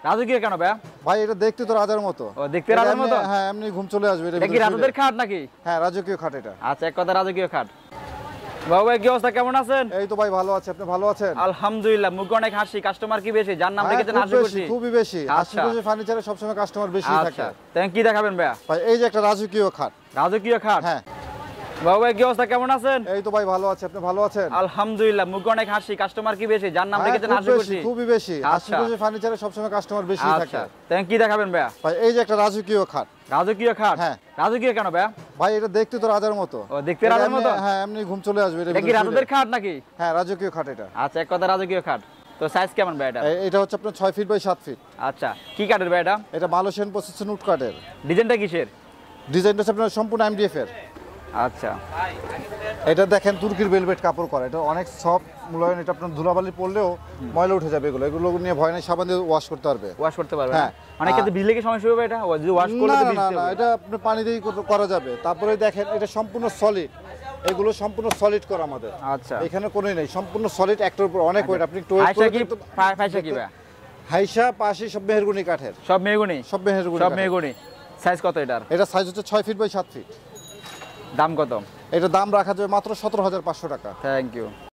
রাজকীয় কেন ভাইয়া? ভাই এটা দেখতে তো রাজার মতো। ও দেখতে রাজার মতো? হ্যাঁ এমনি ঘুম চলে আসবে। এটা কি রাজাদের খাট নাকি? হ্যাঁ রাজকীয় খাট এটা। আচ্ছা, এক কথা রাজকীয় খাট। বাবু ভাই কি অবস্থা, কেমন আছেন? এই তো ভাই ভালো আছে, আপনি ভালো আছেন? আলহামদুলিল্লাহ, মুখে অনেক হাসি। কাস্টমার কি বেশি? যার নাম দেখেছেন হাসি খুশি? খুবই বেশি। আচ্ছা। আশপাশে ফার্নিচারে সবসময় কাস্টমার বেশি থাকে। আচ্ছা, তাই কি দেখাবেন ভাইয়া? ভাই এই যে একটা রাজকীয় খাট। রাজকীয় খাট? হ্যাঁ। বাবু ভাই কি অবস্থা, কেমন আছেন? এই তো ভাই ভালো আছে, আপনি ভালো আছেন? আলহামদুলিল্লাহ, মুখে অনেক হাসি। কাস্টমার কি বেশি? যার নাম দেখেছেন হাসি খুশি? খুবই বেশি। আচ্ছা। আশপাশে ফার্নিচারে সবসময় কাস্টমার বেশি থাকে। আচ্ছা, তাই কি দেখাবেন ভাইয়া? ভাই এই যে একটা রাজকীয় খাট। রাজকীয় খাট? হ্যাঁ। রাজকীয় কেন ভাইয়া? ভাই এটা দেখতে তো রাজার মতো। ও দেখতে রাজার মতো? হ্যাঁ এমনি ঘুম চলে আসবে। এটা কি রাজাদের খাট নাকি? হ্যাঁ রাজকীয় খাট এটা। আচ্ছা, এক কথা রাজকীয় খাট। তো সাইজ কেমন ভাই এটা? এটা হচ্ছে আপনার 6 ফিট বাই 7 ফিট। আচ্ছা, কি কাঠের ভাই এটা? এটা মালয়েশিয়ান প্রসেসন উড কাঠের। ডিজাইনটা কিসের? ডিজাইনটা হচ্ছে আপনার সম্পূর্ণ এমডিএফ এর। আচ্ছা, এটা দেখেন তুর্কির ভেলভেট কাপড় করা। এটা অনেক সফট মুলায়ম। এটা আপনার ধুলাবালি পড়লেও ময়লা উঠে যাবে। এগুলো নিয়ে ভয় নেই, সাবান দিয়ে ওয়াশ করতে পারবে। ওয়াশ করতে পারবে? হ্যাঁ। অনেক ক্ষেত্রে ভিজলে কি সমস্যা হবে এটা? যদি ওয়াশ করলে তো ভিজতে না হবে। এটা আপনি পানি দিয়ে করা যাবে। তারপরে দেখেন এটা সম্পূর্ণ সলিড। এগুলো সম্পূর্ণ সলিড করা আমাদের। আচ্ছা, এখানে কোনোই নেই, সম্পূর্ণ সলিড। একটার উপর অনেক ওয়েট। আপনি একটু হাইসা কি ফাইসা কি ভাই? হাইসা পাশে সব মেহরগুনি কাঠের। সব মেহগনি? সব মেহরগুনি। সব মেহগনি। সাইজ কত এটার? এটা সাইজ হচ্ছে 6 ফিট বাই 7 ফিট। দাম কত? এটা দাম রাখা যাবে মাত্র 17,500 টাকা। Thank you.